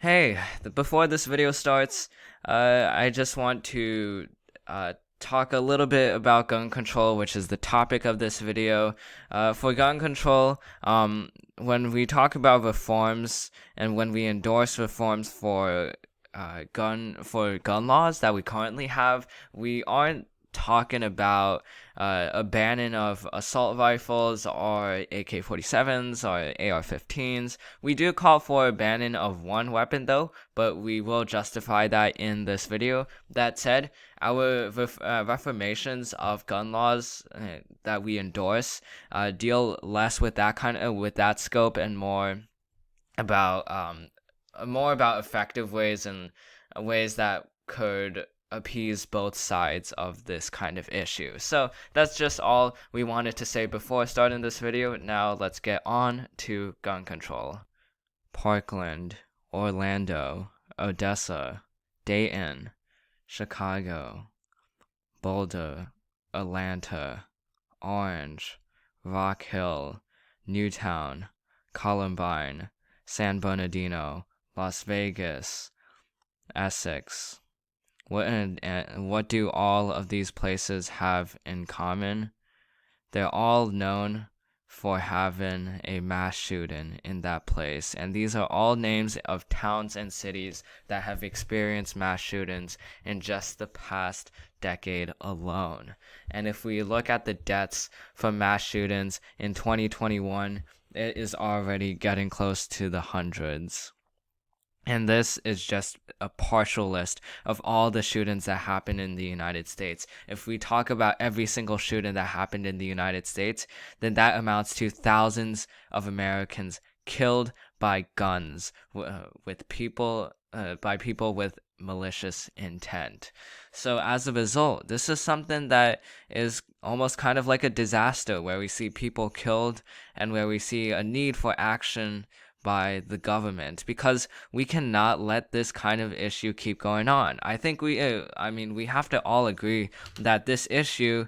Hey, before this video starts, I just want to talk a little bit about gun control, which is the topic of this video. For gun control, when we talk about reforms and when we endorse reforms for gun laws that we currently have, we aren't talking about a banning of assault rifles or AK-47s or AR-15s. We do call for a banning of one weapon though, but we will justify that in this video. That said, our reformations of gun laws that we endorse deal less with that scope and more about effective ways and ways that could appease both sides of this kind of issue. So that's just all we wanted to say before starting this video. Now let's get on to gun control. Parkland, Orlando, Odessa, Dayton, Chicago, Boulder, Atlanta, Orange, Rock Hill, Newtown, Columbine, San Bernardino, Las Vegas, Essex. What do all of these places have in common? They're all known for having a mass shooting in that place, and these are all names of towns and cities that have experienced mass shootings in just the past decade alone. And if we look at the deaths from mass shootings in 2021, it is already getting close to the hundreds. And this is just a partial list of all the shootings that happened in the United States. If we talk about every single shooting that happened in the United States, then that amounts to thousands of Americans killed by guns, by people with malicious intent. So as a result, this is something that is almost kind of like a disaster where we see people killed and where we see a need for action by the government, because we cannot let this kind of issue keep going on. I think we have to all agree that this issue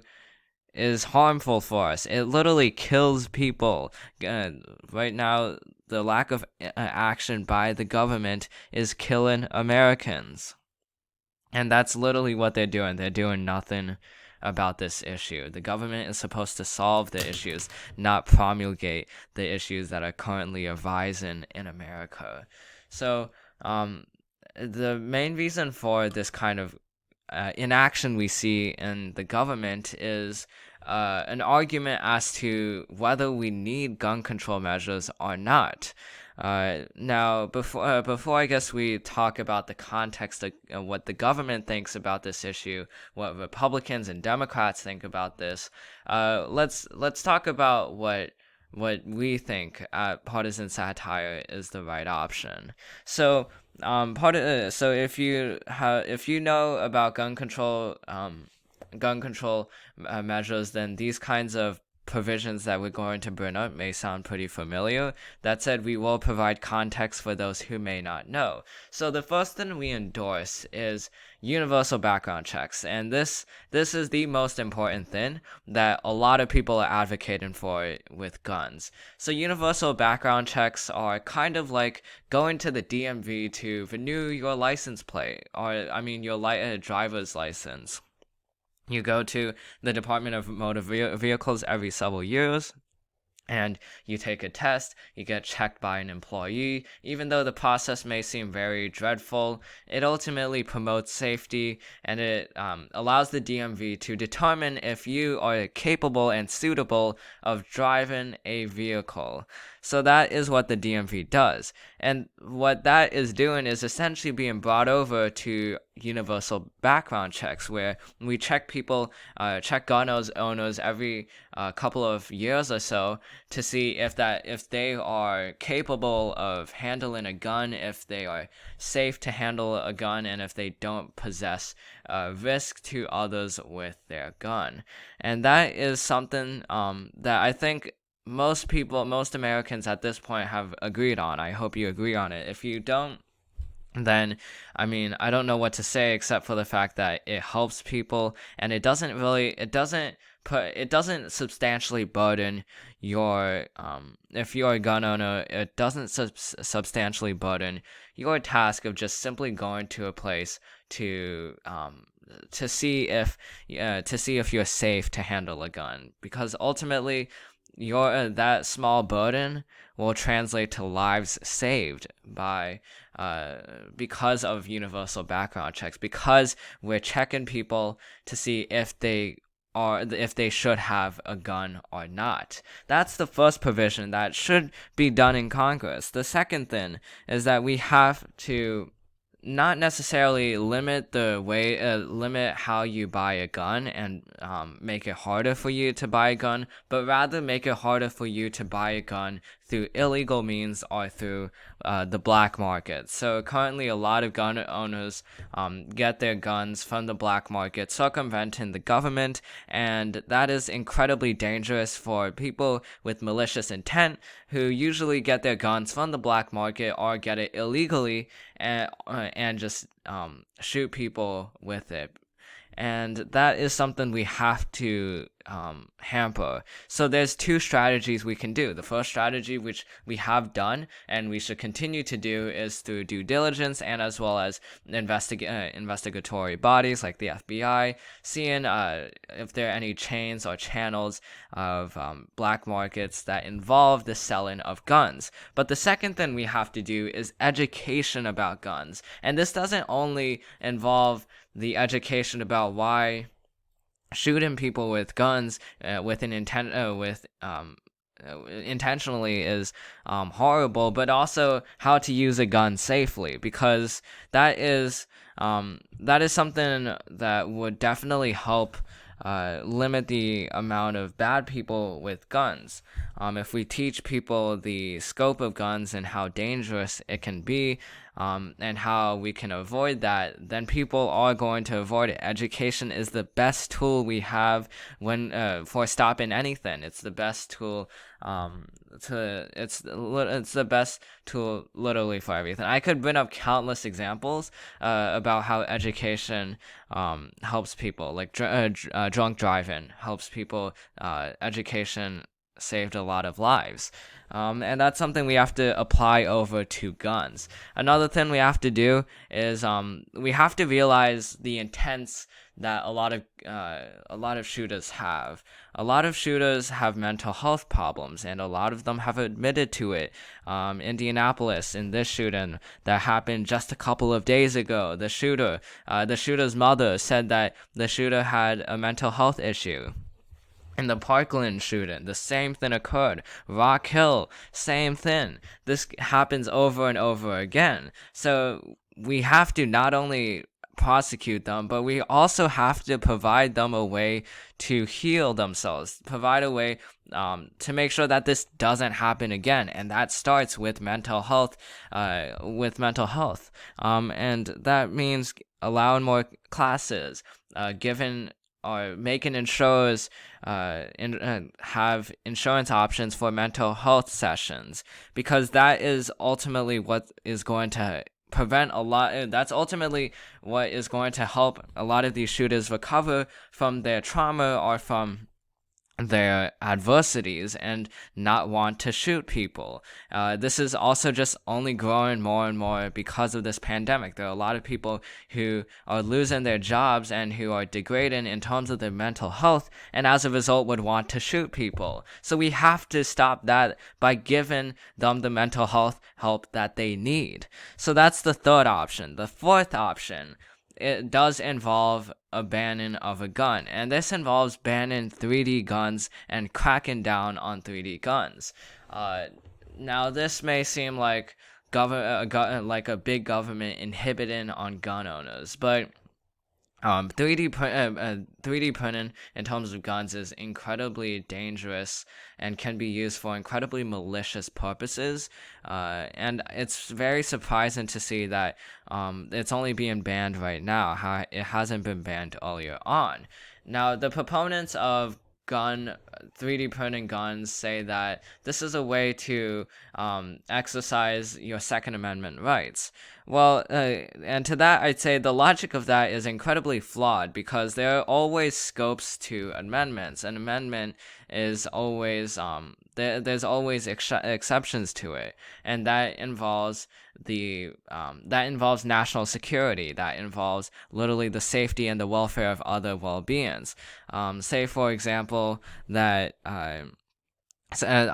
is harmful for us. It literally kills people. Right now, the lack of action by the government is killing Americans. And that's literally what they're doing. They're doing nothing about this issue. The government is supposed to solve the issues, not promulgate the issues that are currently arising in America. So, the main reason for this kind of inaction we see in the government is an argument as to whether we need gun control measures or not. Now, before I guess we talk about the context of what the government thinks about this issue, what Republicans and Democrats think about this, let's talk about what we think partisan satire is the right option. So, if you know about gun control measures, then these kinds of provisions that we're going to bring up may sound pretty familiar. That said, we will provide context for those who may not know. So the first thing we endorse is universal background checks, and this is the most important thing that a lot of people are advocating for with guns. So universal background checks are kind of like going to the DMV to renew your license plate, or your driver's license. You go to the Department of Motor Vehicles every several years, and you take a test, you get checked by an employee. Even though the process may seem very dreadful, it ultimately promotes safety, and it allows the DMV to determine if you are capable and suitable of driving a vehicle. So that is what the DMV does. And what that is doing is essentially being brought over to universal background checks, where we check gun owners every couple of years or so to see if they are capable of handling a gun, if they are safe to handle a gun, and if they don't possess risk to others with their gun. And that is something that I think most Americans at this point have agreed on. I hope you agree on it. If you don't, then I don't know what to say except for the fact that it helps people, and it doesn't it doesn't substantially burden your if you're a gun owner, it doesn't substantially burden your task of just simply going to a place to see if you're safe to handle a gun, because ultimately your that small burden will translate to lives saved by because of universal background checks, because we're checking people to see if they should have a gun or not. That's the first provision that should be done in Congress. The second thing is that we have to not necessarily limit how you buy a gun and make it harder for you to buy a gun, but rather make it harder for you to buy a gun through illegal means or through the black market. So currently a lot of gun owners get their guns from the black market, circumventing the government, and that is incredibly dangerous for people with malicious intent who usually get their guns from the black market or get it illegally and just shoot people with it. And that is something we have to hamper. So there's two strategies we can do. The first strategy, which we have done and we should continue to do, is through due diligence and as well as investigatory bodies like the FBI, seeing if there are any chains or channels of black markets that involve the selling of guns. But the second thing we have to do is education about guns. And this doesn't only involve the education about why shooting people with guns intentionally is horrible, but also how to use a gun safely, because that is something that would definitely help limit the amount of bad people with guns. If we teach people the scope of guns and how dangerous it can be, and how we can avoid that, then people are going to avoid it. Education is the best tool we have for stopping anything. It's the best tool it's the best tool literally for everything. I could bring up countless examples about how education helps people, like drunk driving helps people. Education saved a lot of lives. And that's something we have to apply over to guns. Another thing we have to do is we have to realize the intents that a lot of shooters have. A lot of shooters have mental health problems, and a lot of them have admitted to it. Indianapolis, in this shooting that happened just a couple of days ago, the shooter's mother said that the shooter had a mental health issue. In the Parkland shooting, the same thing occurred. Rock Hill, same thing. This happens over and over again. So we have to not only prosecute them, but we also have to provide them a way to heal themselves, provide a way to make sure that this doesn't happen again, and that starts with mental health. And that means allowing more classes, or making insurers have insurance options for mental health sessions, because that is ultimately what is going to prevent a lot. That's ultimately what is going to help a lot of these shooters recover from their trauma or from their adversities and not want to shoot people. This is also just only growing more and more because of this pandemic. There are a lot of people who are losing their jobs and who are degrading in terms of their mental health, and as a result would want to shoot people. So we have to stop that by giving them the mental health help that they need. So that's the third option. The fourth option, it does involve a banning of a gun, and this involves banning 3D guns and cracking down on 3D guns. Now, this may seem like like a big government inhibiting on gun owners, but 3D printing in terms of guns is incredibly dangerous and can be used for incredibly malicious purposes. And it's very surprising to see that it's only being banned right now. How it hasn't been banned earlier on. Now, the proponents of gun 3D printing guns say that this is a way to exercise your Second Amendment rights. Well, and to that, I'd say the logic of that is incredibly flawed because there are always scopes to amendments. An amendment is always there's always exceptions to it, and that involves national security. That involves literally the safety and the welfare of other well-beings. Say, for example, that I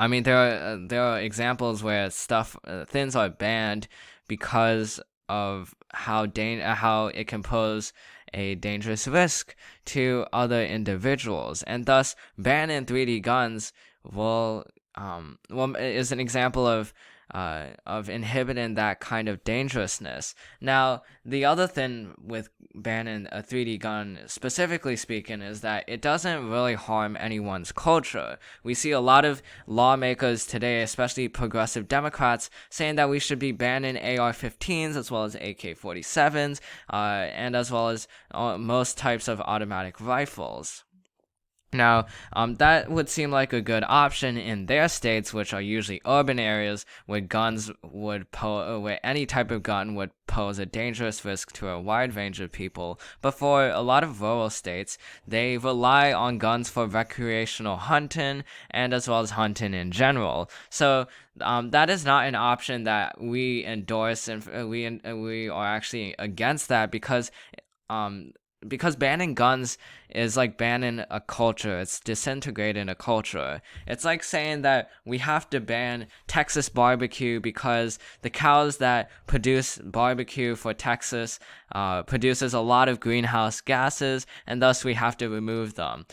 mean, there are examples where things are banned because of how it can pose a dangerous risk to other individuals, and thus banning 3D guns is an example of inhibiting that kind of dangerousness. Now, the other thing with banning a 3D gun, specifically speaking, is that it doesn't really harm anyone's culture. We see a lot of lawmakers today, especially progressive Democrats, saying that we should be banning AR-15s as well as AK-47s, and as well as most types of automatic rifles. Now, that would seem like a good option in their states, which are usually urban areas where where any type of gun would pose a dangerous risk to a wide range of people. But for a lot of rural states, they rely on guns for recreational hunting and as well as hunting in general. So that is not an option that we endorse, and we are actually against that because banning guns is like banning a culture. It's disintegrating a culture. It's like saying that we have to ban Texas barbecue because the cows that produce barbecue for Texas produces a lot of greenhouse gases, and thus we have to remove them.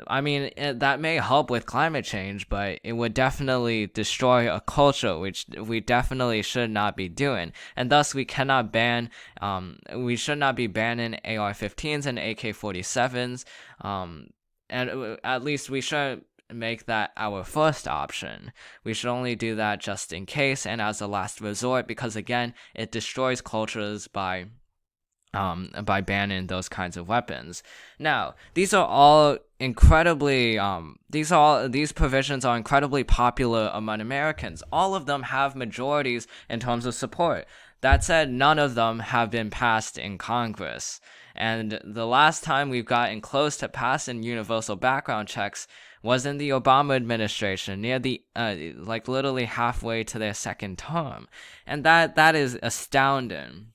I mean, that may help with climate change, but it would definitely destroy a culture, which we definitely should not be doing. And thus, we should not be banning AR-15s and AK-47s. And at least we should make that our first option. We should only do that just in case and as a last resort, because again, it destroys cultures by banning those kinds of weapons. Now, these provisions are incredibly popular among Americans. All of them have majorities in terms of support. That said, none of them have been passed in Congress. And the last time we've gotten close to passing universal background checks was in the Obama administration, near the literally halfway to their second term. And that is astounding.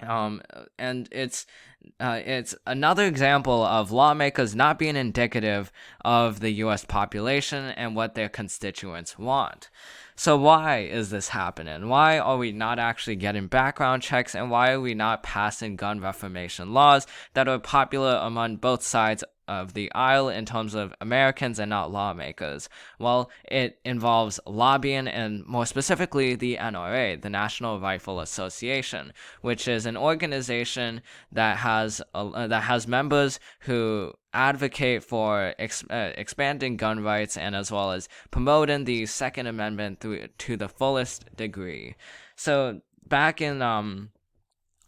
And it's another example of lawmakers not being indicative of the U.S. population and what their constituents want. So why is this happening? Why are we not actually getting background checks, and why are we not passing gun reformation laws that are popular among both sides of the aisle in terms of Americans and not lawmakers? Well, it involves lobbying, and more specifically the NRA, the National Rifle Association, which is an organization that has members who advocate for expanding gun rights and as well as promoting the Second Amendment to the fullest degree. So back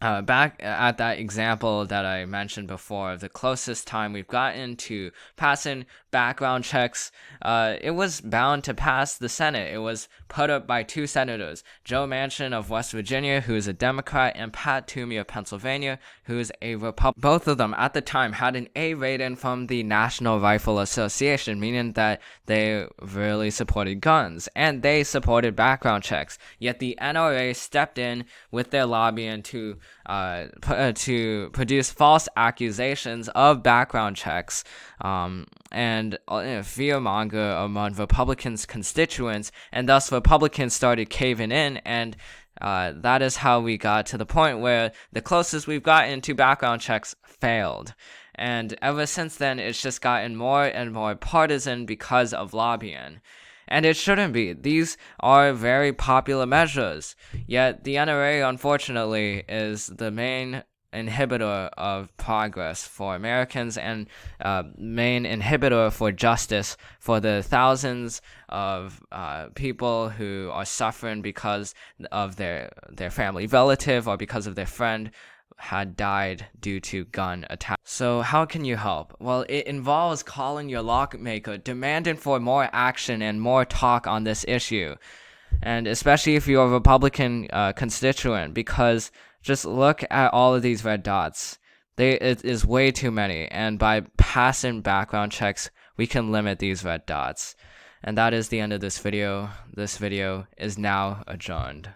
at that example that I mentioned before, the closest time we've gotten to passing background checks, it was bound to pass the Senate. It was put up by two senators, Joe Manchin of West Virginia, who is a Democrat, and Pat Toomey of Pennsylvania, who is a Republican. Both of them at the time had an A rating from the National Rifle Association, meaning that they really supported guns, and they supported background checks. Yet the NRA stepped in with their lobbying to produce false accusations of background checks, and fearmonger among Republicans' constituents, and thus Republicans started caving in, and that is how we got to the point where the closest we've gotten to background checks failed. And ever since then, it's just gotten more and more partisan because of lobbying. And it shouldn't be. These are very popular measures. Yet the NRA, unfortunately, is the main inhibitor of progress for Americans and main inhibitor for justice for the thousands of people who are suffering because of their family relative or because of their friend had died due to gun attack. So how can you help? Well, it involves calling your lawmaker, demanding for more action and more talk on this issue. And especially if you're a Republican constituent, because just look at all of these red dots. It is way too many, and by passing background checks, we can limit these red dots. And that is the end of this video. This video is now adjourned.